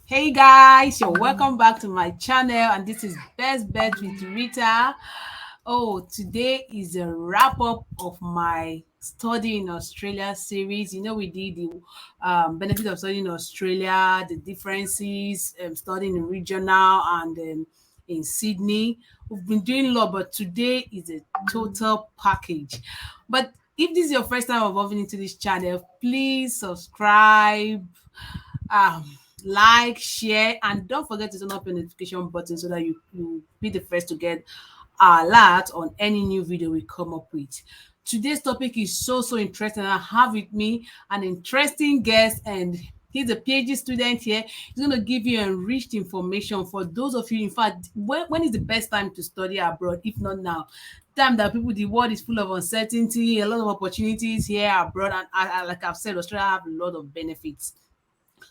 Hey guys, you're welcome back to my channel, and this is Best Bet with Rita. Oh, today is a wrap up of my study in Australia series. We did the benefit of studying in Australia, the differences, studying in regional and in Sydney. We've been doing a lot, but today is a total package. But if this is your first time evolving into this channel, please subscribe, um like, share, and don't forget to turn up your notification button so that you be the first to get alert on any new video we come up with. Today's topic is so interesting. I have with me an interesting guest, and he's a PhD student here. He's going to give you enriched information for those of you. In fact, when is the best time to study abroad, if not now? Time that the world is full of uncertainty, a lot of opportunities here abroad, and like I've said, Australia have a lot of benefits.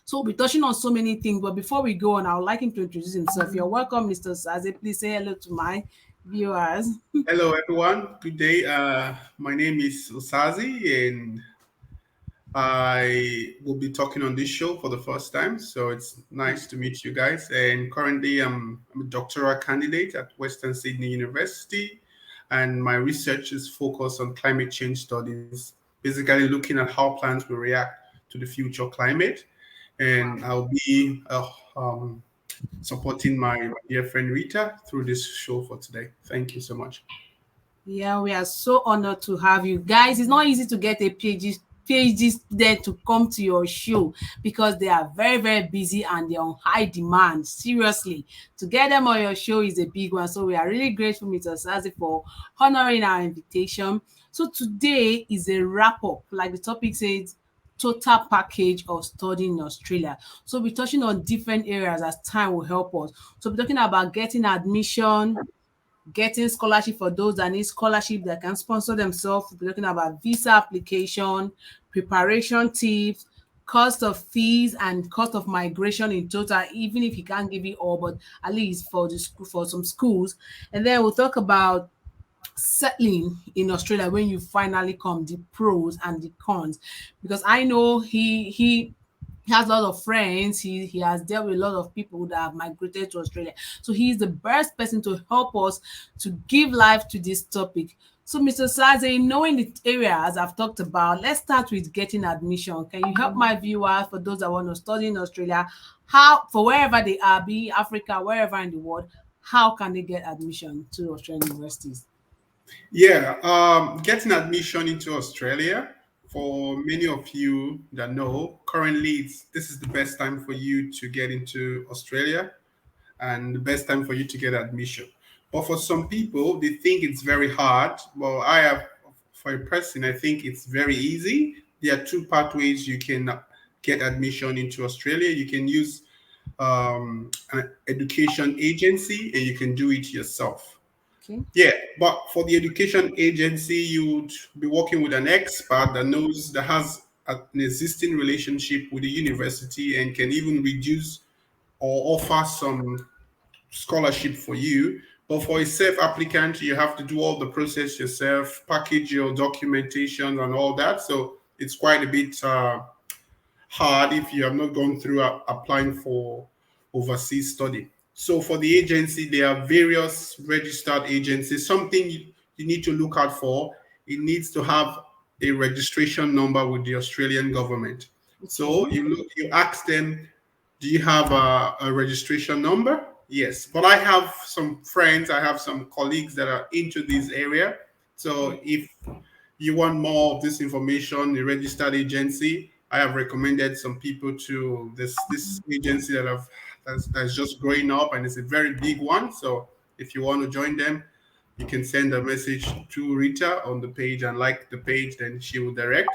So we'll be touching on so many things. But before we go on, I would like him to introduce himself. You're welcome, Mr. Saze. Please say hello to my viewers. Hello, everyone. Good day. My name is Osazi, and I will be talking on this show for the first time. So it's nice to meet you guys. And currently, I'm a doctoral candidate at Western Sydney University, and my research is focused on climate change studies, basically looking at how plants will react to the future climate. And I'll be supporting my dear friend Rita through this show for today. Thank you so much. Yeah, we are so honored to have you guys. It's not easy to get a PhD student to come to your show because they are very busy and they're on high demand. Seriously, to get them on your show is a big one. So we are really grateful, Mr. Sazi, for honoring our invitation. So today is a wrap up, like the topic says, total package of studying in Australia. So we're touching on different areas as time will help us. So we're talking about getting admission, getting scholarship for those that need scholarship that can sponsor themselves. We're talking about visa application, preparation tips, cost of fees, and cost of migration in total, even if he can't give you all, but at least for the school, for some schools. And then we'll talk about settling in Australia when you finally come, the pros and the cons. Because I know he has a lot of friends. He has dealt with a lot of people that have migrated to Australia. So he's the best person to help us to give life to this topic. So, Mr. Saze, knowing the areas I've talked about, let's start with getting admission. Can you help my viewers, for those that want to study in Australia, how, for wherever they are, be it Africa, wherever in the world, how can they get admission to Australian universities? Yeah, getting admission into Australia, for many of you that know, currently this is the best time for you to get into Australia and the best time for you to get admission. But for some people, they think it's very hard. Well, for a person, I think it's very easy. There are two pathways you can get admission into Australia. You can use an education agency, and you can do it yourself. Okay. Yeah, but for the education agency, you'd be working with an expert that has an existing relationship with the university and can even reduce or offer some scholarship for you. But for a self applicant, you have to do all the process yourself, package your documentation and all that. So it's quite a bit hard if you have not gone through applying for overseas study. So for the agency, there are various registered agencies. Something you need to look out for, it needs to have a registration number with the Australian government. So Okay. you ask them, do you have a registration number? Yes. But I have some friends, I have some colleagues that are into this area. So if you want more of this information, the registered agency, I have recommended some people to this agency that's just growing up, and it's a very big one. So if you want to join them, you can send a message to Rita on the page and like the page, then she will direct.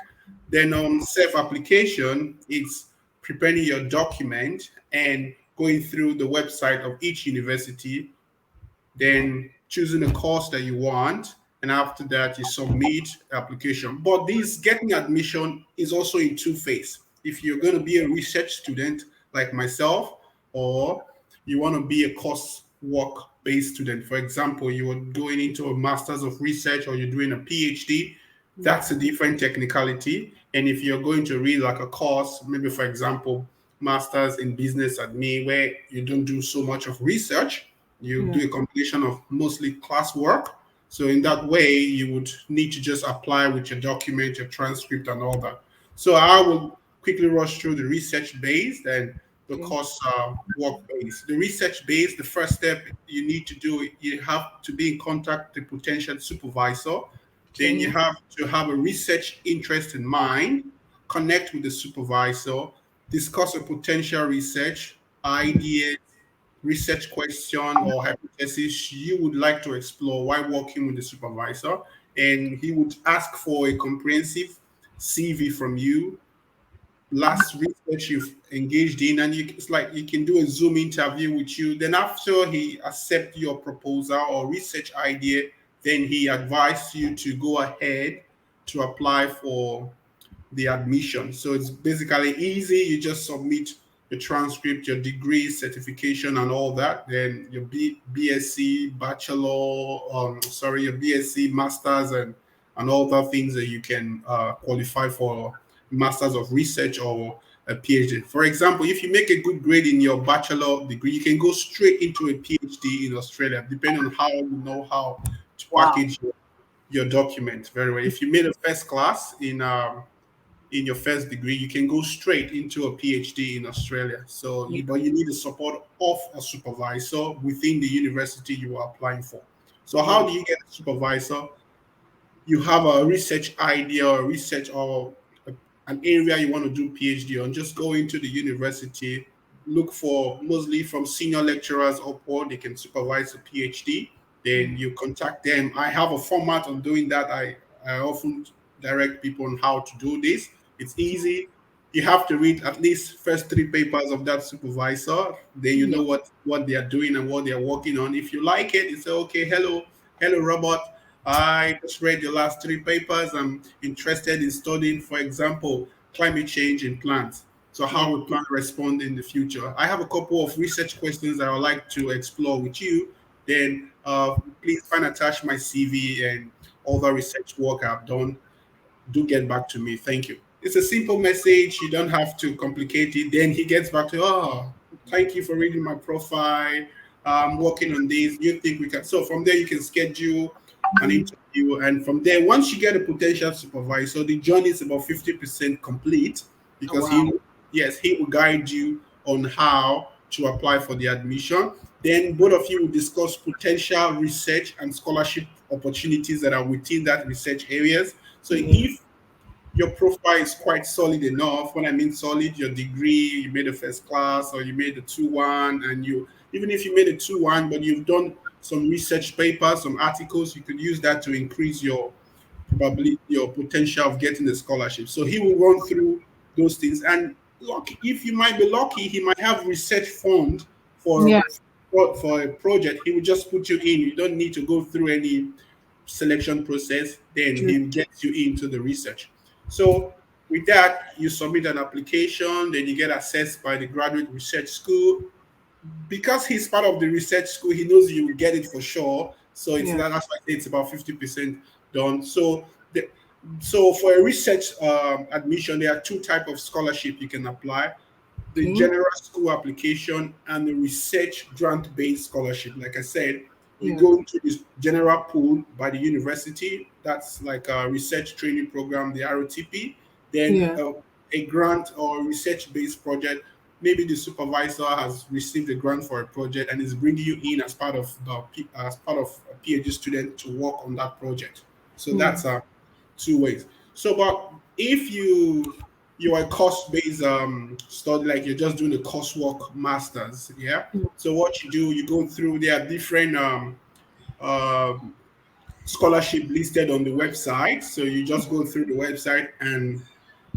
Then on self application, it's preparing your document and going through the website of each university, then choosing a course that you want, and after that you submit application. But this getting admission is also in two phase. If you're going to be a research student like myself, or you want to be a course work based student, for example, you are going into a master's of research or you're doing a PhD, that's a different technicality. And if you're going to read like a course, maybe for example, master's in business at me, where you don't do so much of research. You Yeah. do a combination of mostly classwork. So in that way, you would need to just apply with your document, your transcript, and all that. So I will quickly rush through the research based and the Okay. course work based. The research based, the first step you need to do, you have to be in contact with the potential supervisor. Then you Okay. have to have a research interest in mind, connect with the supervisor, discuss a potential research idea, research question or hypothesis you would like to explore while working with the supervisor. And he would ask for a comprehensive CV from you, last research you've engaged in, and it's like you can do a Zoom interview with you. Then after he accepts your proposal or research idea, then he advised you to go ahead to apply for the admission. So it's basically easy. You just submit your transcript, your degree, certification, and all that. Then your BSc, bachelor, your BSc, masters, and all the things that you can qualify for masters of research or a PhD. For example, if you make a good grade in your bachelor degree, you can go straight into a PhD in Australia, depending on how you know how to Wow. package your document very well. If you made a first class in your first degree, you can go straight into a PhD in Australia. So, Yeah. but you need the support of a supervisor within the university you are applying for. So, Yeah. how do you get a supervisor? You have a research idea or research or an area you want to do PhD on, just go into the university, look for mostly from senior lecturers upward, they can supervise a PhD. Then you contact them. I have a format on doing that. I often direct people on how to do this. It's easy. You have to read at least first three papers of that supervisor. Then you Yeah. know what they are doing and what they are working on. If you like it, you say, okay, hello, Robert. I just read your last three papers. I'm interested in studying, for example, climate change in plants. So Yeah. how we plan to respond in the future. I have a couple of research questions that I would like to explore with you. Then please find attached my CV and all the research work I've done. Do get back to me. Thank you. It's a simple message. You don't have to complicate it. Then he gets back to, oh, thank you for reading my profile. I'm working on this. You think we can? So from there, you can schedule an interview. And from there, once you get a potential supervisor, the journey is about 50% complete Oh, because wow. yes, he will guide you on how to apply for the admission. Then both of you will discuss potential research and scholarship opportunities that are within that research areas. So Yeah. if your profile is quite solid enough, when I mean solid, your degree, you made a first class or you made a 2-1, and you, even if you made a 2-1, but you've done some research papers, some articles, you could use that to increase your probability, your potential of getting the scholarship. So he will run through those things. And lucky, if you might be lucky, he might have research fund Yeah. for a project. He will just put you in. You don't need to go through any selection process. Then Yeah. he gets you into the research. So with that, you submit an application. Then you get assessed by the graduate research school. Because he's part of the research school, he knows you will get it for sure. So it's Yeah. not, that's why I say it's about 50% done. So for a research admission, there are two type of scholarship you can apply: the Okay. general school application and the research grant-based scholarship. Like I said, you Yeah. go into this general pool by the university. That's like a research training program, the ROTP. Then Yeah. a grant or research-based project. Maybe the supervisor has received a grant for a project and is bringing you in as part of as part of a PhD student to work on that project. So Yeah. that's two ways. So, but if you are course based study, like you're just doing a coursework masters, yeah. So what you do, you go through. There are different um scholarship listed on the website. So you just go through the website and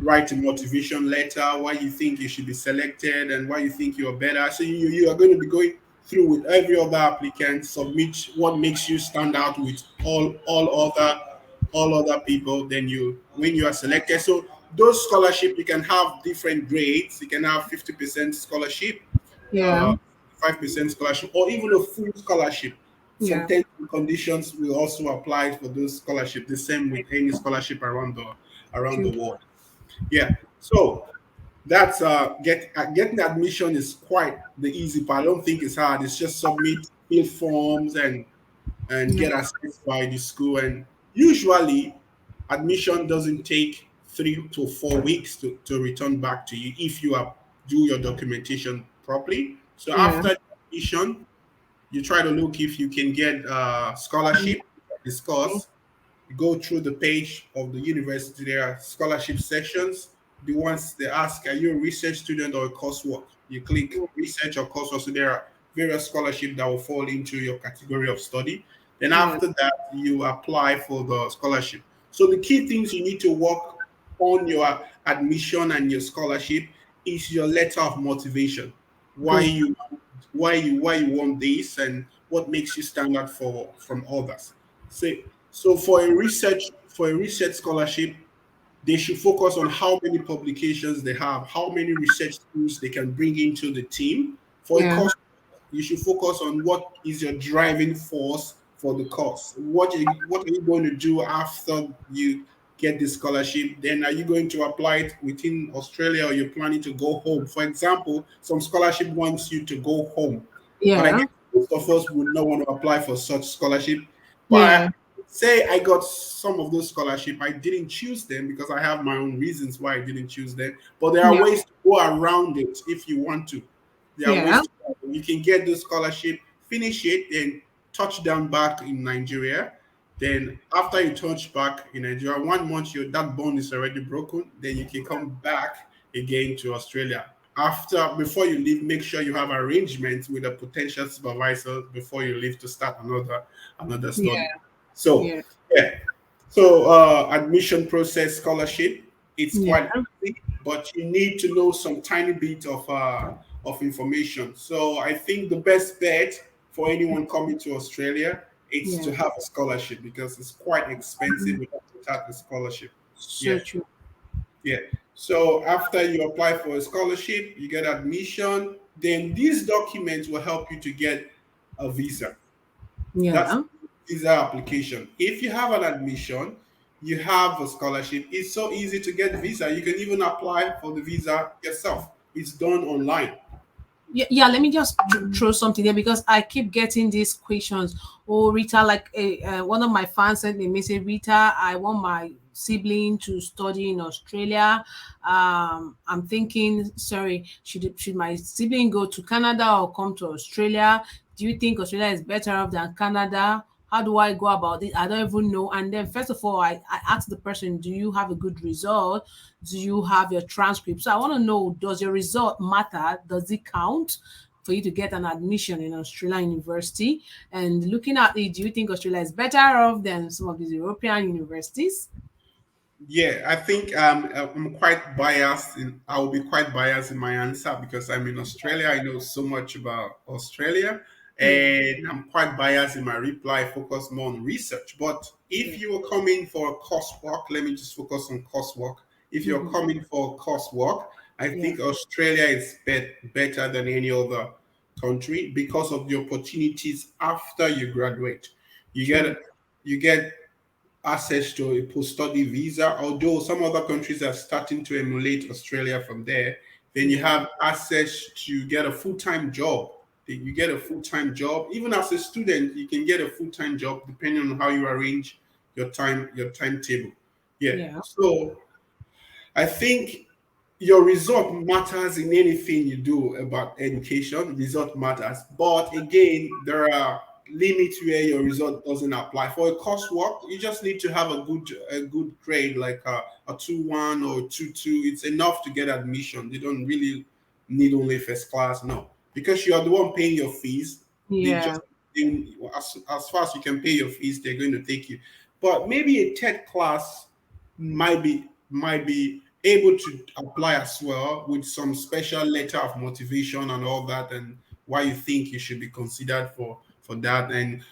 write a motivation letter, why you think you should be selected and why you think you're better. So you are going to be going through with every other applicant, submit what makes you stand out with all other people. Then you, when you are selected, so those scholarship, you can have different grades. You can have 50% scholarship, Yeah. uh, 5% scholarship, or even a full scholarship. Some Yeah. terms and conditions will also apply for those scholarships. The same with any scholarship around the True. world. Yeah. So That's getting admission is quite the easy part. I don't think it's hard. It's just submit, fill forms, and Yeah. get assessed by the school. And usually, admission doesn't take 3 to 4 weeks to return back to you if you are do your documentation properly. So Yeah. after admission, you try to look if you can get scholarship, discuss, go through the page of the university. There are scholarship sections. The ones they ask, are you a research student or a coursework? You click research or coursework. So there are various scholarships that will fall into your category of study. Then Yeah. after that, you apply for the scholarship. So the key things you need to work on your admission and your scholarship is your letter of motivation. Why Yeah. you why you want this and what makes you stand out for from others. So for a research scholarship, they should focus on how many publications they have, how many research tools they can bring into the team. For a Yeah. course, you should focus on what is your driving force for the course. What are you going to do after you get the scholarship? Then are you going to apply it within Australia or you're planning to go home? For example, some scholarship wants you to go home, but I Yeah. guess most of us would not want to apply for such scholarship. Yeah. But say I got some of those scholarship, I didn't choose them because I have my own reasons why I didn't choose them. But there are Yeah. ways to go around it if you want to. There are Yeah. ways to you can get the scholarship, finish it, then touch down back in Nigeria. Then after you touch back in Nigeria, 1 month that bond is already broken. Then you can come back again to Australia. After before you leave, make sure you have arrangements with a potential supervisor before you leave to start another study. Yeah. So Yeah. yeah, so admission process scholarship, it's Yeah. quite easy, but you need to know some tiny bit of information. So I think the best bet for anyone coming to Australia is Yeah. to have a scholarship because it's quite expensive without a scholarship. So Yeah, true. yeah. So after you apply for a scholarship, you get admission. Then these documents will help you to get a visa. That's Yeah. visa application. If you have an admission, you have a scholarship. It's so easy to get visa. You can even apply for the visa yourself. It's done online. Yeah, yeah, let me just throw something there because I keep getting these questions. Oh, Rita, like one of my fans sent me a message. Rita, I want my sibling to study in Australia. I'm thinking, sorry, should my sibling go to Canada or come to Australia? Do you think Australia is better off than Canada? How do I go about it? I don't even know. And then first of all, I asked the person, do you have a good result? Do you have your transcript? So I want to know, does your result matter? Does it count for you to get an admission in Australian university? And looking at it, do you think Australia is better off than some of these European universities? Yeah, I think I'm quite biased. I will be quite biased in my answer because I'm in Australia. I know so much about Australia, Yeah, and I'm quite biased in my reply. Focus more on research. But yeah. if you are coming for a coursework, let me just focus on coursework. If you're Hmm. coming for coursework, I Yeah, think Australia is better than any other country because of the opportunities after you graduate. You true. get you get access to a post-study visa, although some other countries are starting to emulate Australia from there. Then you Yeah, have access to get a full-time job. Then you get a full-time job. Even as a student, you can get a full-time job depending on how you arrange your timetable. Yeah. yeah, So I think your result matters in anything you do about education. Result matters, but again, there are limits where your result doesn't apply. For a coursework, you just need to have a good grade, like a 2.1 or 2.2. It's enough to get admission. They don't really need only first class, no, because you are the one paying your fees. They yeah, just as far as you can pay your fees, they're going to take you. But maybe a third class might be able to apply as well with some special letter of motivation and all that, and why you think you should be considered for that. And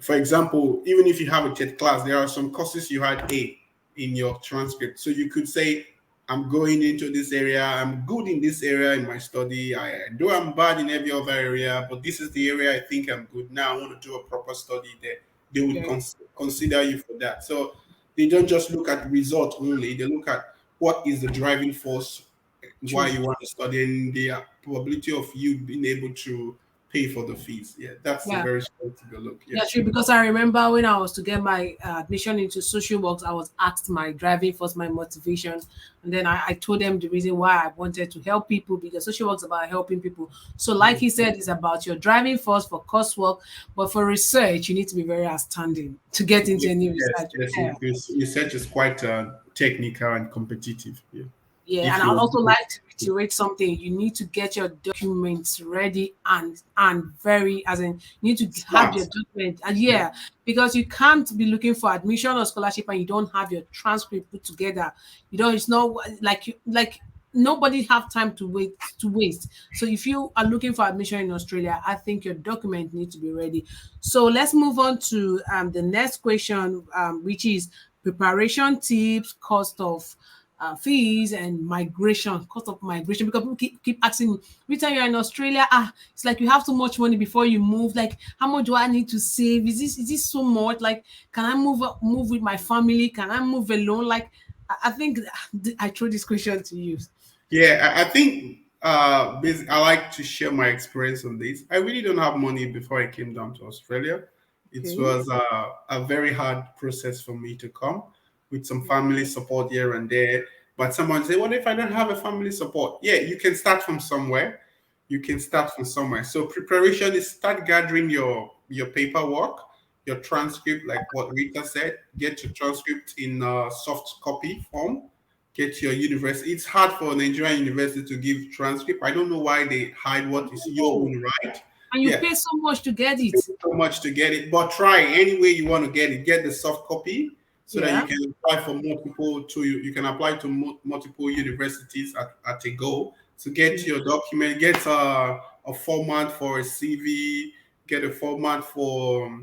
for example, even if you have a TED class, there are some courses you had A in your transcript. So you could say, I'm going into this area, I'm good in this area in my study. I know I'm bad in every other area, but this is the area I think I'm good. Now I want to do a proper study there. They would yeah, consider you for that. So they don't just look at result only, they look at what is the driving force why True. you want to study and the probability of you being able to pay for the fees. Yeah, that's a Yeah. very sensible look. Yeah. Yeah, true. Because I remember when I was to get my admission into social works, I was asked my driving force, my motivation, and then I told them the reason why I wanted to help people because social work's about helping people. So, like he said, it's about your driving force for coursework, but for research, you need to be very outstanding to get into any Yes, research. yes. Yeah. Research is quite technical and competitive. Yeah. Yeah, If and I'd you also like to reiterate something. You need to get your documents ready and very as in you need to have smart. your document and Yeah. yeah, because you can't be looking for admission or scholarship and you don't have your transcript put together. You know, it's not like you like nobody have time to waste. So if you are looking for admission in Australia, I think your document need to be ready. So let's move on to the next question, which is preparation tips, cost of fees and migration, cost of migration. Because people keep asking me, every time you're in Australia, it's like you have too much money before you move. Like, how much do I need to save? Is this so much? Like, can I move with my family? Can I move alone? Like, I think I throw this question to you. Yeah, I think I like to share my experience on this. I really don't have money before I came down to Australia. It Okay. was a very hard process for me to come with some family support here and there. But someone say, "What if I don't have a family support?" Yeah, you can start from somewhere. You can start from somewhere. So preparation is start gathering your paperwork, your transcript, like what Rita said. Get your transcript in soft copy form, get your university. It's hard for a Nigerian university to give transcript. I don't know why they hide what is your Oh, own right. and you Yeah, pay so much to get it. so much to get it, but try any way you want to get it. Get the soft copy so that you Yeah. can apply for multiple to you can apply to multiple universities at a go. So get Yeah. your document, get a format for a CV, get a format for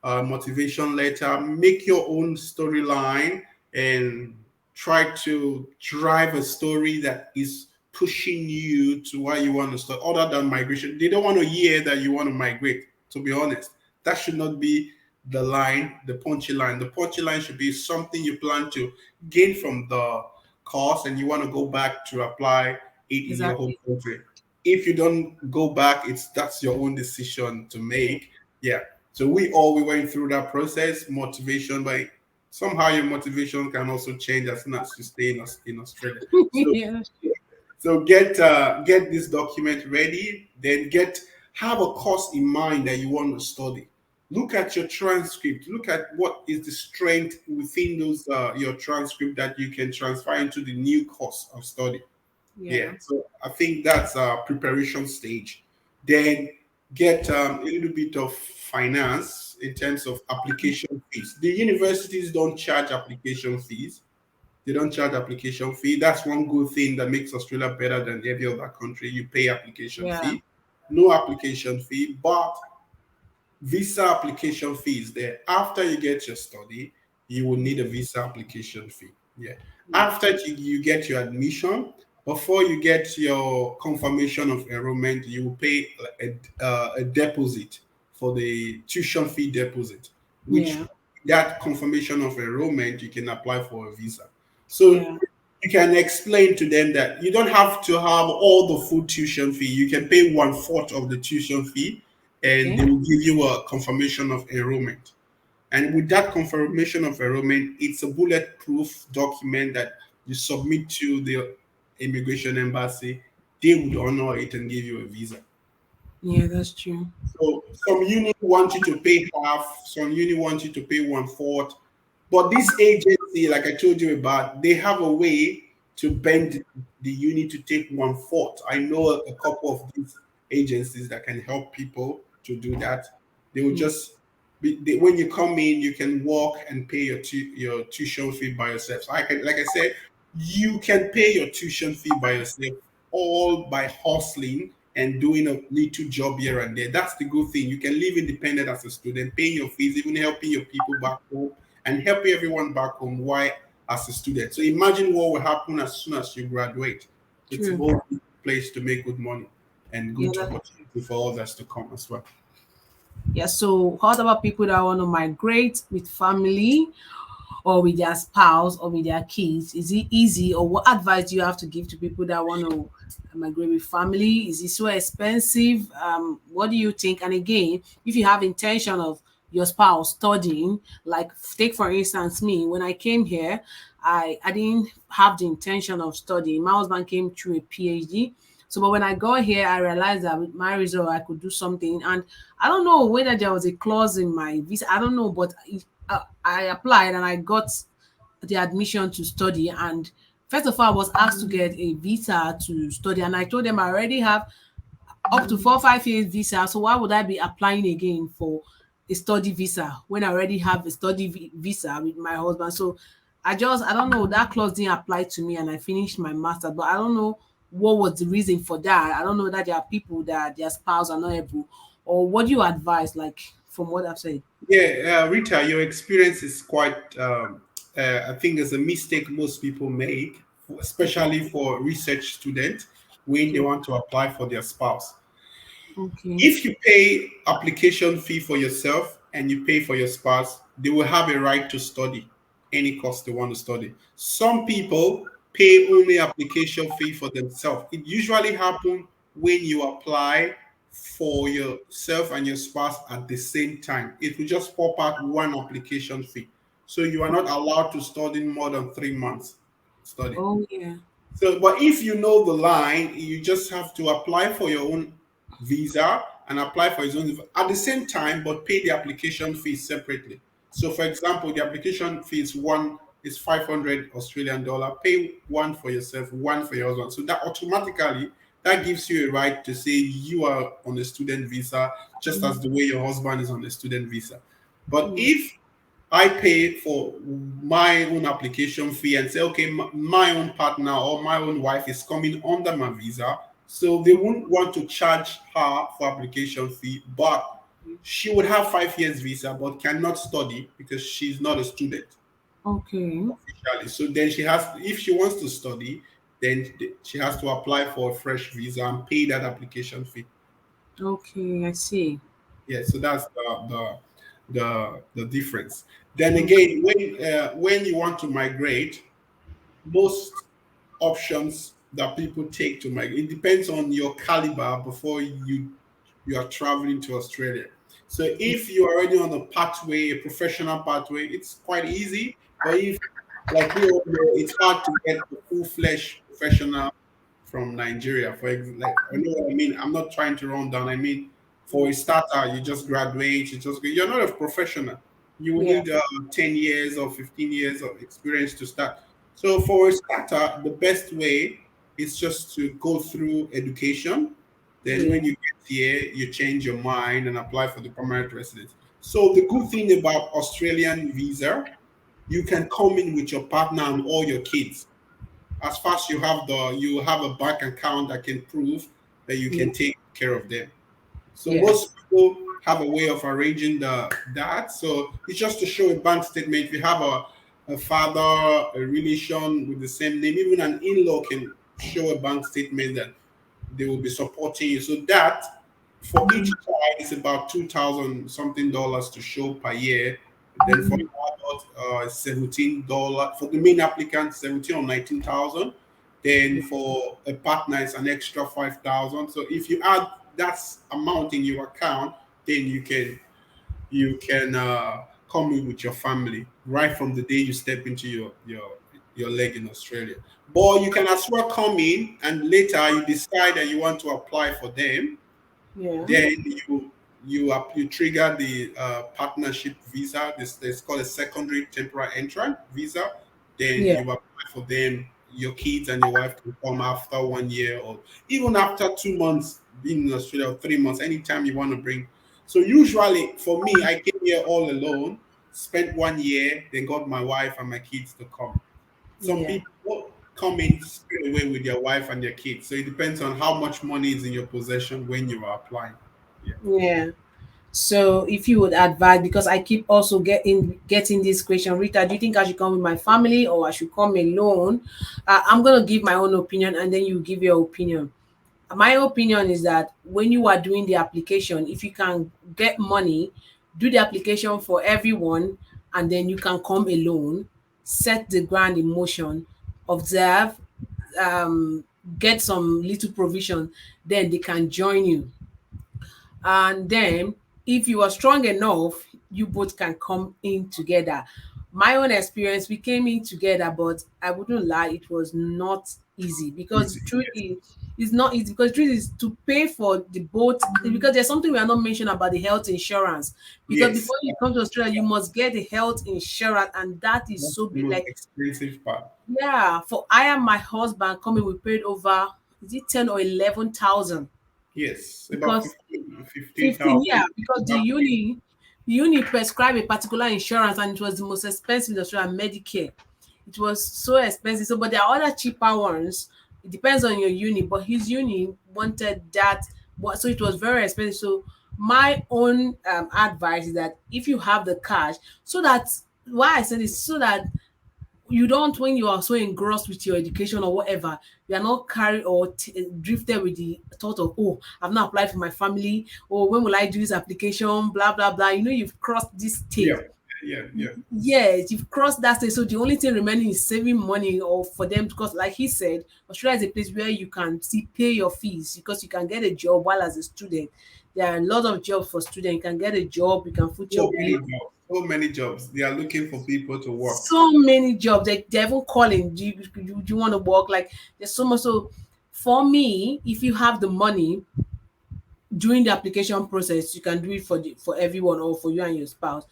a motivation letter, make your own storyline and try to drive a story that is pushing you to why you want to start other than migration. They don't want to hear that you want to migrate, to be honest. That should not be the line, the punchy line. The punchy line should be something you plan to gain from the course and you want to go back to apply it in your home Exactly. country. If you don't go back, it's that's your own decision to Yeah. make. Yeah. So we went through that process, motivation, but somehow your motivation can also change as soon as you stay in Australia. So Yeah. so get this document ready, then get have a course in mind that you want to study. Look at your transcript. Look at what is the strength within those your transcript that you can transfer into the new course of study. Yeah, Yeah. so I think that's a preparation stage. Then get a little bit of finance in terms of application fees. The universities don't charge application fees. They don't charge application fee. That's one good thing that makes Australia better than every other country. You pay application Yeah. fee, no application fee, but visa application fee is there. After you get your study, you will need a visa application fee. Yeah. After you get your admission, before you get your confirmation of enrollment, you will pay a deposit for the tuition fee deposit, which Yeah. that confirmation of enrollment, you can apply for a visa. So Yeah. you can explain to them that you don't have to have all the full tuition fee. You can pay one fourth of the tuition fee, and Okay. they will give you a confirmation of enrollment. And with that confirmation of enrollment, it's a bulletproof document that you submit to the immigration embassy. They would honor it and give you a visa. Yeah, that's true. So some uni want you to pay half, some uni want you to pay one fourth. But this agency, like I told you about, they have a way to bend the uni to take one fourth. I know a couple of these agencies that can help people to do that. They will Yeah. just when you come in, you can walk and pay your tuition fee by yourself. So like I said, you can pay your tuition fee by yourself, all by hustling and doing a little job here and there. That's the good thing. You can live independent as a student, paying your fees, even helping your people back home and helping everyone back home while as a student. So imagine what will happen as soon as you graduate. It's a True. whole good place to make good money and Yeah, good that, opportunity for others to come as well. yeah. So, what about people that want to migrate with family or with their spouse or with their kids? Is it easy, or what advice do you have to give to people that want to migrate with family? Is it so expensive? What do you think? And again, if you have intention of your spouse studying, like take for instance me, when I came here, I didn't have the intention of studying. My husband came through a PhD. So, but when I got here, I realized that with my result, I could do something. And I don't know whether there was a clause in my visa. I don't know, but I applied and I got the admission to study. And first of all, I was asked to get a visa to study. And I told them I already have up to 4 5 years visa. So why would I be applying again for a study visa when I already have a study visa with my husband? So I don't know, that clause didn't apply to me and I finished my master, but I don't know what was the reason for that. I don't know that there are people that their spouse are not able, or what do you advise, like from what I've said? Yeah, Rita, your experience is quite. I think there's a mistake most people make, especially for research students when they Yeah. want to apply for their spouse. Okay. If you pay application fee for yourself and you pay for your spouse, they will have a right to study any course they want to study. Some people pay only application fee for themselves. It usually happens when you apply for yourself and your spouse at the same time. It will just pop out one application fee. So you are not allowed to study more than 3 months study. Oh yeah. So, but if you know the line, you just have to apply for your own visa and apply for his own at the same time, but pay the application fee separately. So, for example, the application fee is 500 Australian dollar. Pay one for yourself, one for your husband. So that automatically that gives you a right to say you are on a student visa, just as the way your husband is on a student visa. But Yeah. if I pay for my own application fee and say, okay, my own partner or my own wife is coming under my visa. So they wouldn't want to charge her for application fee, but she would have 5 years visa, but cannot study because she's not a student Okay. officially. So then if she wants to study, then she has to apply for a fresh visa and pay that application fee. Okay, I see. Yeah, so that's the difference. Then again, when you want to migrate, most options that people take to migrate, it depends on your caliber before you are traveling to Australia. So if you're already on a pathway, a professional pathway, it's quite easy. But if like we all know, it's hard to get a full-fledged professional from Nigeria. Like, I know what I mean. I'm not trying to run down. I mean, for a starter, you just graduate. You're not a professional. You will Yeah. need 10 years or 15 years of experience to start. So for a starter, the best way is just to go through education. Then Yeah. when you get here, you change your mind and apply for the permanent residence. So the good thing about Australian visa, you can come in with your partner and all your kids as far as you have a bank account that can prove that you Yeah. can take care of them. So Yeah. most people have a way of arranging that. So it's just to show a bank statement. If you have a father, a relation with the same name, even an in-law can show a bank statement that they will be supporting you. So that for each child is about 2,000 something dollars to show per year. Then for adult, $17 for the main applicant, 17 or 19,000. Then for a partner, it's an extra 5,000. So if you add that amount in your account, then you can come in with your family right from the day you step into your leg in Australia. But you can as well come in and later you decide that you want to apply for them. Yeah. Then you trigger the partnership visa. This called a secondary temporary entrant visa. Then Yeah. you apply for them. Your kids and your wife can come after 1 year or even after 2 months being in Australia or 3 months, anytime you want to bring. So usually for me, I came here all alone, spent 1 year, then got my wife and my kids to come. Some Yeah. people come in straight away with their wife and their kids. So it depends on how much money is in your possession when you are applying. Yeah. Yeah. So if you would advise, because I keep also getting this question, Rita, do you think I should come with my family or I should come alone? I'm gonna give my own opinion and then you give your opinion. My opinion is that when you are doing the application, if you can get money, do the application for everyone and then you can come alone. set the ground in motion, observe, um, get some little provision, then they can join you. And then if you are strong enough, you both can come in together. My own experience, we came in together, but I wouldn't lie, it was not easy, because Easy. truth Yes. is, it's not easy, because truth is to pay for the boat, because there's something we are not mentioning about the health insurance. Because Yes. before you come to Australia, you must get the health insurance, and that is That's so the big. most Like, expensive part. yeah, for I and my husband coming, we paid over, is it 10 or 11,000? Yes. About Because 15, 15,000. yeah, because the uni prescribed a particular insurance, and it was the most expensive in Australia, Medicare. It was so expensive. So, but there are other cheaper ones. It depends on your uni, but his uni wanted that, but so it was very expensive. So my own advice is that if you have the cash, so that, why I said this, so that you don't, when you are so engrossed with your education or whatever, you are not carried or drifted with the thought of, oh, I've not applied for my family, or when will I do this application, blah blah blah. You've crossed this Yeah. stage. Yeah. Yeah. Yes, you've crossed that stage. So the only thing remaining is saving money, or for them, because like he said, Australia is a place where you can see pay your fees, because you can get a job while as a student. There are a lot of jobs for students. You can get a job, you can put your So many bill. jobs. So many jobs. They are looking for people to work. So many jobs, they're even calling, do you want to work, like, there's so much. So for me, if you have the money during the application process, you can do it for everyone, or for you and your spouse,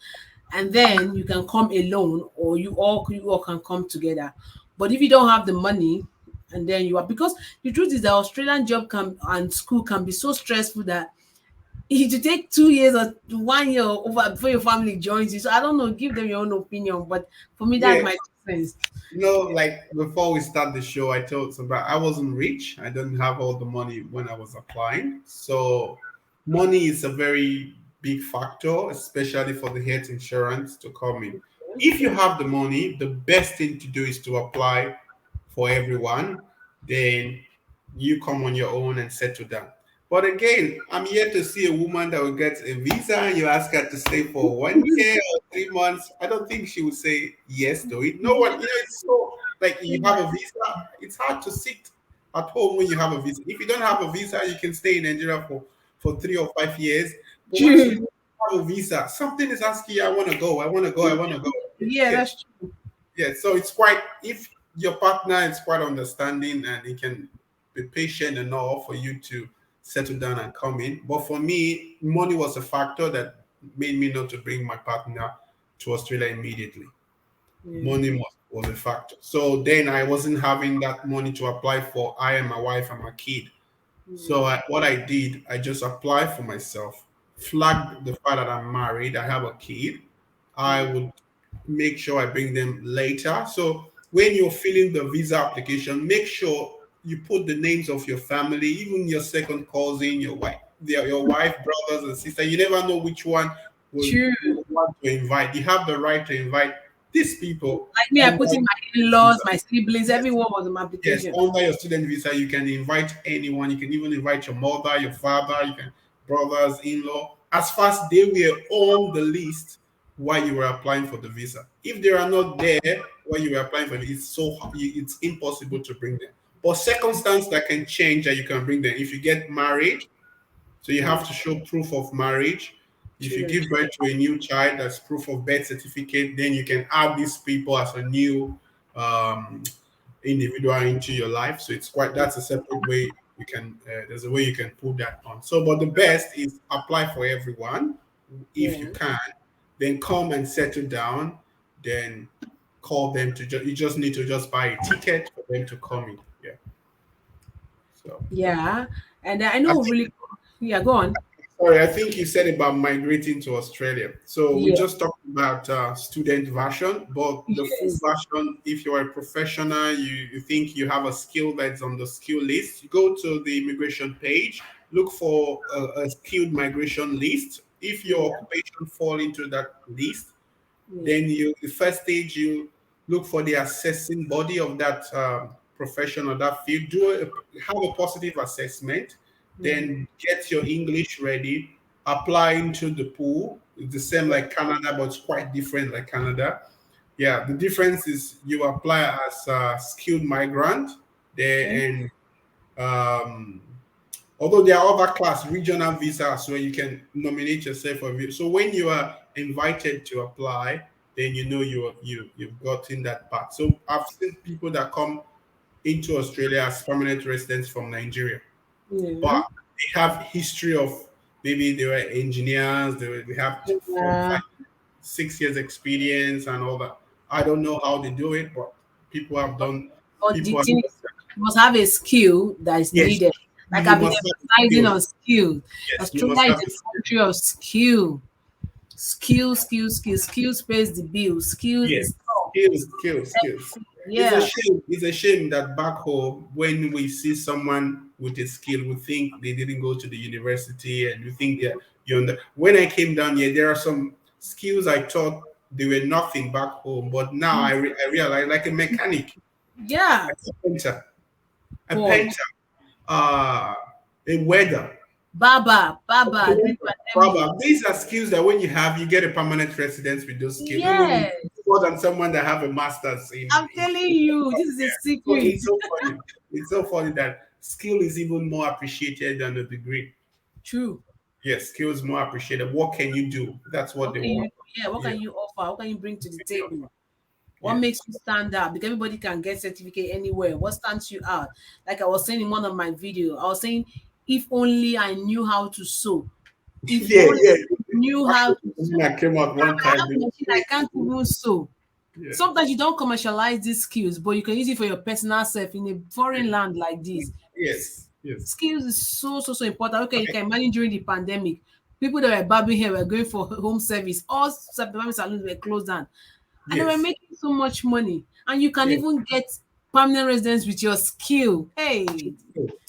and then you can come alone, or you all can come together. But if you don't have the money, and then you are, because the truth is, the Australian job can and school can be so stressful that it will take 2 years or 1 year over before your family joins you. So I don't know, give them your own opinion, but for me, that's Yeah. my 2 cents. Like before we start the show, I told somebody I wasn't rich. I didn't have all the money when I was applying. So money is a very big factor, especially for the health insurance to come in. If you have the money, the best thing to do is to apply for everyone. Then you come on your own and settle down. But again, I'm yet to see a woman that will get a visa and you ask her to stay for 1 year or 3 months. I don't think she would say yes to it. No one, it's so like you have a visa, it's hard to sit at home when you have a visa. If you don't have a visa, you can stay in Nigeria for 3 or 5 years. But once you True. have a visa, something is asking you, I want to go, I want to go, I want to go. Yeah, Yeah. that's true. Yeah, so it's quite, if your partner is quite understanding and he can be patient enough for you to settle down and come in. But for me, money was a factor that made me not to bring my partner to Australia immediately. Yeah, Money was a factor. So then I wasn't having that money to apply for I and my wife and my kid. So yeah, what I did, I just applied for myself, flagged the fact that I'm married, I have a kid. I yeah, would make sure I bring them later. So when you're filling the visa application, make sure you put the names of your family, even your second cousin, your wife, brothers and sisters. You never know which one true. will want to invite. You have the right to invite these people Like me, I under put in my your in-laws, visa. my siblings, Yes. everyone was in my Yes, application. under your student visa, you can invite anyone. You can even invite your mother, your father, you can brothers, in-law, as far as they were on the list while you were applying for the visa. If they are not there while you were applying for it, it's impossible to bring them. But circumstance that can change that you can bring them. If you get married, so you Yeah, have to show proof of marriage. If you true. give birth to a new child, that's proof of birth certificate. Then you can add these people as a new um, individual into your life. So it's quite that's a separate way you can. There's a way you can put that on. So, but the best is apply for everyone if you Yeah, can. Then come and settle down. Then call them to. You just need to just buy a ticket for them to come in. Yeah. So yeah, and I I know think really. Yeah, go on. Sorry, I think you said about migrating to Australia. So we Yeah, just talked about student version, but the full yes, version, if you're a professional, you think you have a skill that's on the skill list, you go to the immigration page, look for a skilled migration list. If your yeah, occupation fall into that list, yeah, then the first stage you look for the assessing body of that profession or that field. Have a positive assessment. yeah, Then get your English ready. Apply into the pool. It's the same like Canada, but it's quite different like Canada. Yeah, the difference is you apply as a skilled migrant there, Okay. and um, although there are other class regional visas where you can nominate yourself for visa. So when you are invited to apply, then you know you've gotten that part. So I've seen people that come into Australia as permanent residents from Nigeria, Yeah. but they have history of maybe they were engineers, they have four, Yeah. 5, 6 years experience and all that. I don't know how they do it, but people have done. But the People have, thing is, you must have a skill that is yes, needed. Like you I've been must have emphasizing skill. on skill. Yes, you must Australia is have a the skill. country of skill. Skill, skill, skill. Skills pays the bill. Skills Yes, is top. skills. It's a Yeah. shame. It's a shame that back home, when we see someone with a skill, we think they didn't go to the university, and we think they're younger. When I came down here, there are some skills I thought they were nothing back home, but now I realize, like a mechanic, Yeah. a painter, a Boy. painter, uh, a welder. Baba, Baba, drip and Brother, everything. these are skills that when you have, you get a permanent residence with those skills, even Yes. more than someone that have a master's I'm in telling you, this is a so secret. it's so funny. It's so funny that skill is even more appreciated than a degree. True. Yes, skill is more appreciated. What can you do? That's what What they can you want. do? Yeah, what Yeah. can you offer? What can you bring to the table? What Yeah. makes you stand out? Because everybody can get certificate anywhere. What stands you out? Like I was saying in one of my video, I was saying, if only I knew how to sew. If Yeah, only yeah. I knew how to Actually, sew. when I came out one I time, have a machine I can't even sew. yeah. Sometimes you don't commercialize these skills, but you can use it for your personal self in a foreign land like this. Yes, yes. Skills is so important. Okay, you Okay. can imagine during the pandemic, people that were barbing hair were going for home service. All barbing salons were closed down, and they were Yes, making so much money. And you can yes. even get permanent residence with your skill. Hey,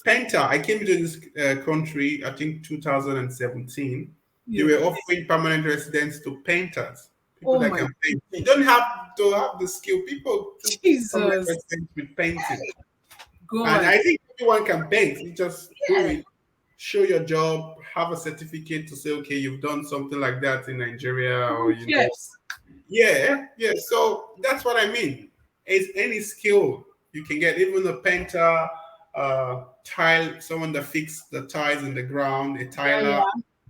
Penta, I came to this country, I think 2017. They yeah. were offering permanent residence to painters, people Oh that my can paint. You don't have to have the skill. People took permanent Jesus, residence with painting. And God, I think everyone can paint. You just do yeah, it, show your job, have a certificate to say, okay, you've done something like that in Nigeria, or even chefs. yeah, yeah. So that's what I mean. It's any skill you can get, even a painter, tile, someone that fix the tiles in the ground, a Yeah, tiler. yeah.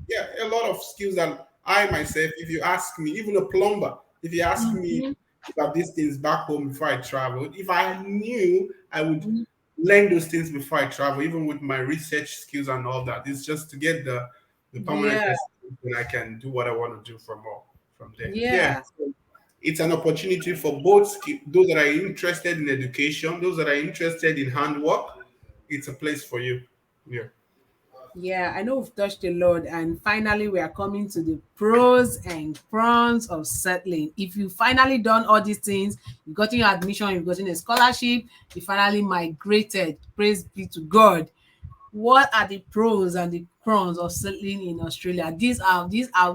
Yeah, a lot of skills that I myself, if you ask me, even a plumber, if you ask me Mhm, about these things back home before I traveled, if I knew, I would mhm. learn those things before I travel, even with my research skills and all that. It's just to get the permanent Yeah, residence, and I can do what I want to do from there. Yeah, yeah. so it's an opportunity for both those that are interested in education, those that are interested in handwork. It's a place for you. Yeah. Yeah, I know we've touched a lot, and finally, we are coming to the pros and cons of settling. If you finally done all these things, you've gotten your admission, you've gotten a scholarship, you finally migrated. Praise be to God. What are the pros and the cons of settling in Australia? These are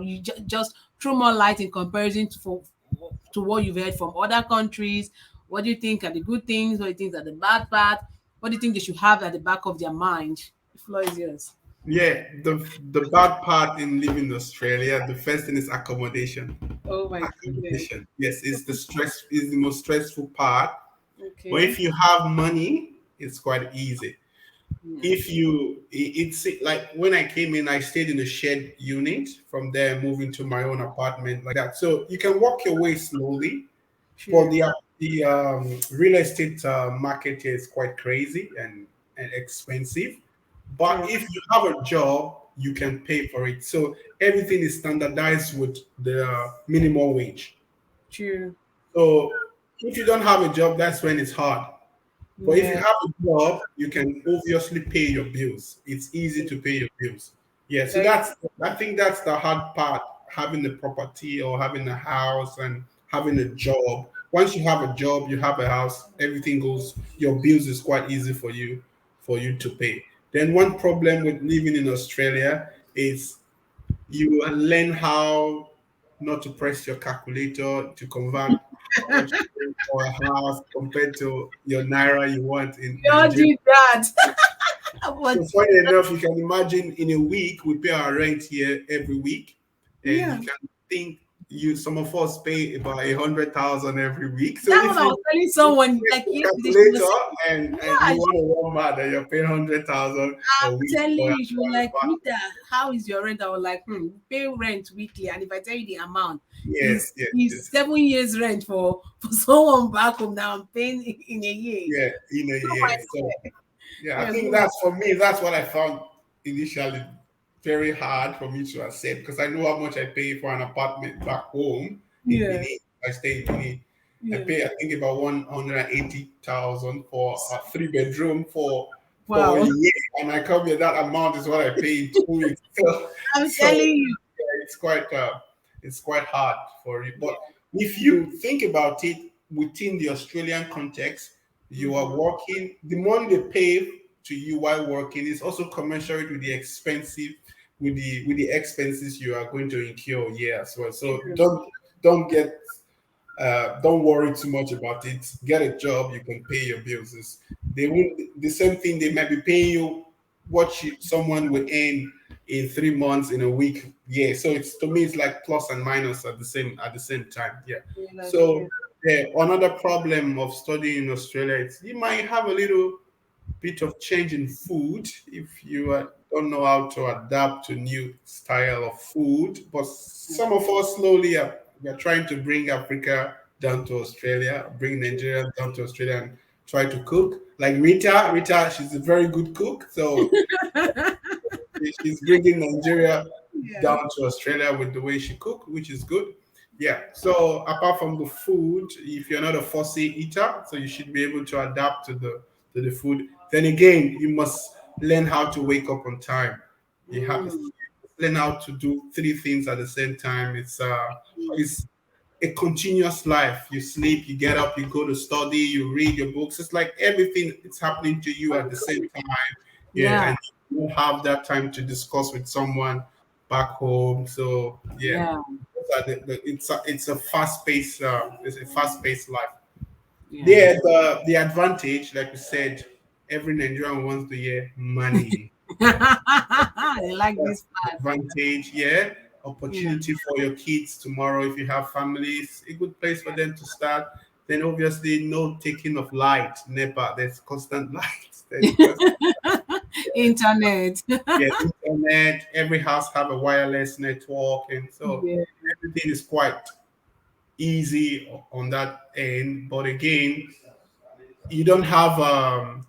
you just throw more light in comparison to what you've heard from other countries. What do you think are the good things? What do you think are the bad part? What do you think they should have at the back of their mind? The floor is yours. Yeah, the bad part in living in Australia, the first thing is accommodation. Oh my goodness. Accommodation. Yes, it's the stress is the most stressful part. But Okay. if you have money, it's quite easy. Yeah. If you it's like when I came in, I stayed in a shared unit. From there, moving to my own apartment like that. So you can walk your way slowly, but True. the real estate market here is quite crazy and expensive. But True. if you have a job, you can pay for it. So everything is standardized with the minimum wage. True. So if you don't have a job, that's when it's hard. But if you Yeah. have a job, you can obviously pay your bills. It's easy to pay your bills. Yeah, so Very that's I think that's the hard part, having the property or having a house and having a job. Once you have a job, you have a house, everything goes, your bills is quite easy for you to pay. Then one problem with living in Australia is you learn how not to press your calculator to convert how much you pay for a house compared to your naira you want in we all Nigeria. did that. So But funny enough, you can imagine in a week we pay our rent here every week, and you yeah. can think you some of us pay about 100,000 every week. So That's if what I you was telling if someone. you Like take yesterday, the she was calculator saying, and "Yeah, you want to warm mad that you're paying 100,000 a I'm week telling for you," she was an like, apartment. "Rita, how is your rent?" I was like, "We pay rent weekly, and if I tell you the amount, Yes, yes, is yes. 7 years rent for someone back home that I'm paying in a year." Yeah, in a Oh my year. So God. yeah, I Yeah, think go on. that's for me. That's what I found initially very hard for me to accept because I know how much I pay for an apartment back home in Yeah, Benin. I stay in Benin. I yeah. pay I think about 180,000 for a 3 bedroom for a Wow. year, and I come here. That amount is what I pay in 2 weeks. So I'm so telling you. yeah, it's quite hard for you. Yeah. But if you think about it within the Australian context, you are Mm-hmm. working. The money they pay to you while working is also commensurate with the expensive with the expenses you are going to incur here as well. So True. don't get don't worry too much about it. Get a job, you can pay your bills. They won't the same thing. They might be paying you what someone would earn in 3 months, in a week. Yeah. So it's to me it's like plus and minus at the same time. Yeah. Yeah, that's So true. yeah, another problem of studying in Australia is you might have a little bit of change in food if you don't know how to adapt to new style of food. But some of us slowly are we are trying to bring Africa down to Australia, bring Nigeria down to Australia, and try to cook. Like Rita, she's a very good cook, so she's bringing Nigeria Yeah. down to Australia with the way she cook, which is good. Yeah. So apart from the food, if you're not a fussy eater, so you should be able to adapt to the food. Then again, you must learn how to wake up on time. You have to Mm. learn how to do three things at the same time. It's a continuous life. You sleep, you get up, you go to study, you read your books. It's like everything is happening to you at the same time. Yeah, Yeah. and you don't have that time to discuss with someone back home. So yeah, Yeah. it's a fast paced it's a fast paced life. Yeah. Yeah, the advantage, like we said, every Nigerian wants to hear money. They like That's this part. advantage, yeah. Yeah. Opportunity for your kids tomorrow if you have families, a good place for them to start. Then obviously no taking of light, NEPA. There's constant light. There's constant Internet. yeah, internet. Every house have a wireless network, and so Yeah. everything is quite easy on that end. But again, you don't have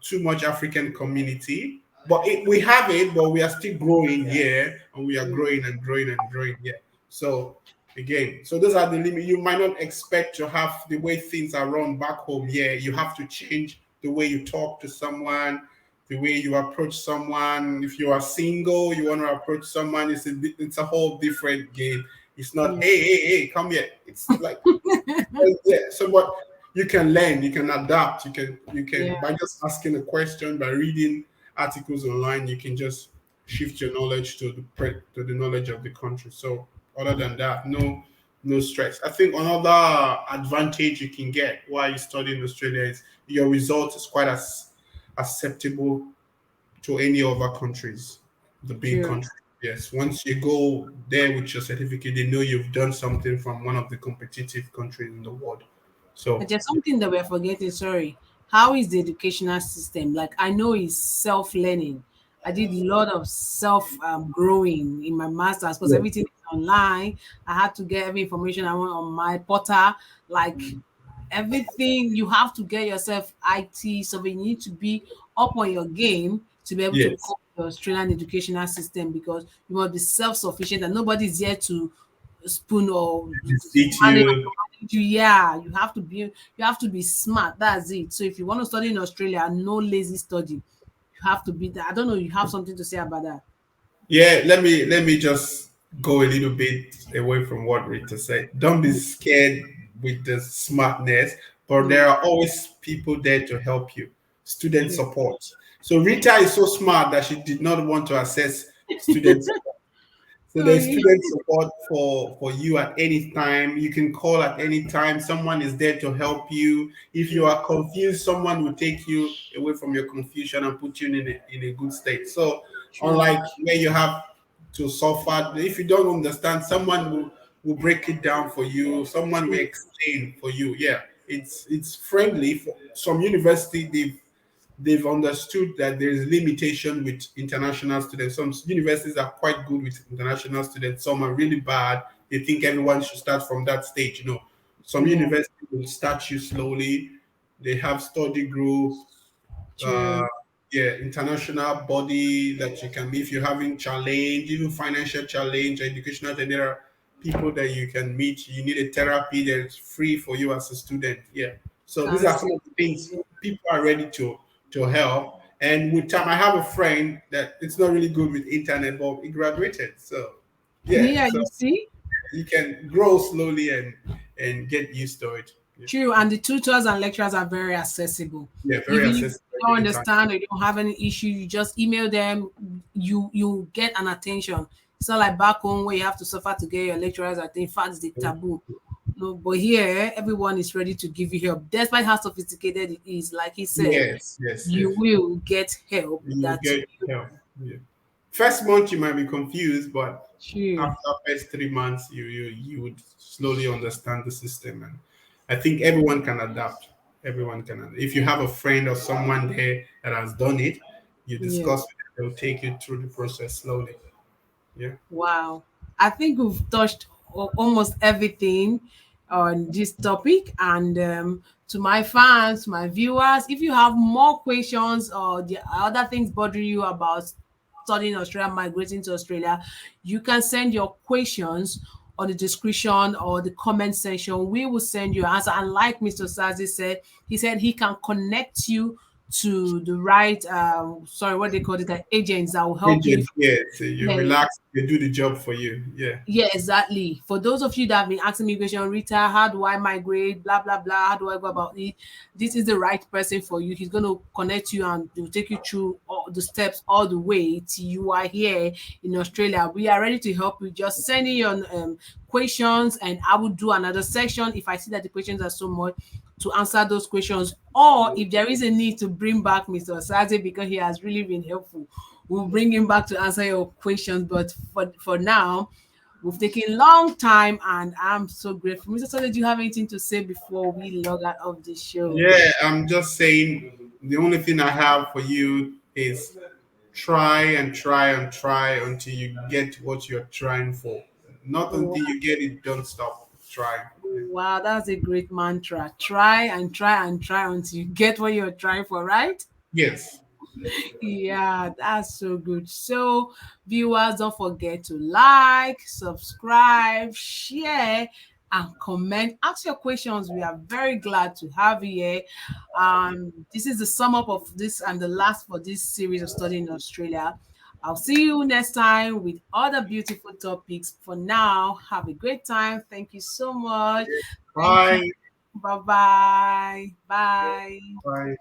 too much African community, but we have it, but we are still growing here, and we are growing and growing and growing here. So again, so those are the limit. You might not expect to have the way things are run back home. Yeah, you have to change the way you talk to someone, the way you approach someone. If you are single, you want to approach someone. It's a whole different game. It's not Yeah. hey, come here. It's like yeah. So what you can learn, you can adapt, you Yeah. can by just asking a question, by reading articles online, you can just shift your knowledge to to the knowledge of the country. So other than that, no stress. I think another advantage you can get while you study in Australia is your result is quite as acceptable to any other countries, the big True. countries. Yes, once you go there with your certificate, they know you've done something from one of the competitive countries in the world. But So, there's something that we're forgetting. Sorry. How is the educational system? Like, I know it's self learning. I did a lot of self growing in my master's because yeah, everything is online. I had to get every information I want on my portal. Like, everything you have to get yourself IT. So you need to be up on your game to be able to yes, cope with the Australian educational system because you must be self sufficient and nobody's here to spoon or deceit manage you. you. Yeah, you have to be smart. That's it. So if you want to study in Australia, no lazy study. You have to be there. I don't know. You have something to say about that? Yeah, let me just go a little bit away from what Rita said. Don't be scared with the smartness, but Mm, there are always people there to help you. Student yeah. support. So Rita is so smart that she did not want to access student support. So So there's student support for you at any time. You can call at any time. Someone is there to help you. If you yeah, are confused, someone will take you away from your confusion and put you in a good state. So true. unlike where you have to suffer, if you don't understand, someone will break it down for you. Someone will True. explain for you. Yeah, it's friendly. For some university, they've understood that there is limitation with international students. Some universities are quite good with international students. Some are really bad. They think everyone should start from that stage. Some Yeah. universities will start you slowly. They have study group, uh, True. yeah, international body that you can, if you're having challenge, even financial challenge, educational, then there are people that you can meet. You need a therapy that's free for you as a student. Yeah. So these are some Counseling. of the things people are ready to help. And with time, I have a friend that it's not really good with internet, but he graduated. So yeah, Yeah, so you see? you can grow slowly and get used to it. Yeah, True, and the tutors and lecturers are very accessible. yeah, very Even if you accessible don't anytime. understand or you don't have any issue, you just email them. You get an attention. It's not like back home where you have to suffer to get your lecturers. I think, in fact, it's the taboo. No, but here everyone is ready to give you help, despite how sophisticated it is. Like he said, Yes, yes, you yes. will get help You that get you. help. Yeah. First month you might be confused, but True. after first 3 months you would slowly understand the system. And I think everyone can adapt. Everyone can if you have a friend or someone there that has done it, you Yeah. discuss with them, they'll take you through the process slowly. Yeah. Wow. I think we've touched almost everything on this topic. And to my fans, my viewers, if you have more questions or the other things bothering you about studying Australia, migrating to Australia, you can send your questions on the description or the comment section. We will send you an answer. And like Mr. Sazi said, he said he can connect you to the right, sorry, what they call it, like agents that will help you. Agent, yeah. So you Yeah, relax, they do the job for you. Yeah. yeah, exactly. For those of you that have been asking me question, Rita, how do I migrate? Blah blah blah. How do I go about it? This is the right person for you. He's going to connect you and will take you through all the steps all the way till you are here in Australia. We are ready to help you. Just send in your questions, and I will do another section if I see that the questions are so much to answer those questions. Or if there is a need to bring back Mr. Osaze because he has really been helpful, we'll bring him back to answer your questions. But for now, we've taken long time, and I'm so grateful. Mr. Osaze, do you have anything to say before we log out of the show? Yeah, I'm just saying the only thing I have for you is try and try and try until you get what you're trying for. Not Wow, until you get it, don't stop trying. Yeah. wow, that's a great mantra. Try and try and try until you get what you're trying for, right? Yes. Yeah, that's so good. So, viewers, don't forget to like, subscribe, share, and comment. Ask your questions. We are very glad to have you here. This is the sum up of this and the last for this series of studying in Australia. I'll see you next time with other beautiful topics. For now, have a great time. Thank you so much. Thank you. Bye. Bye bye. Bye. Bye.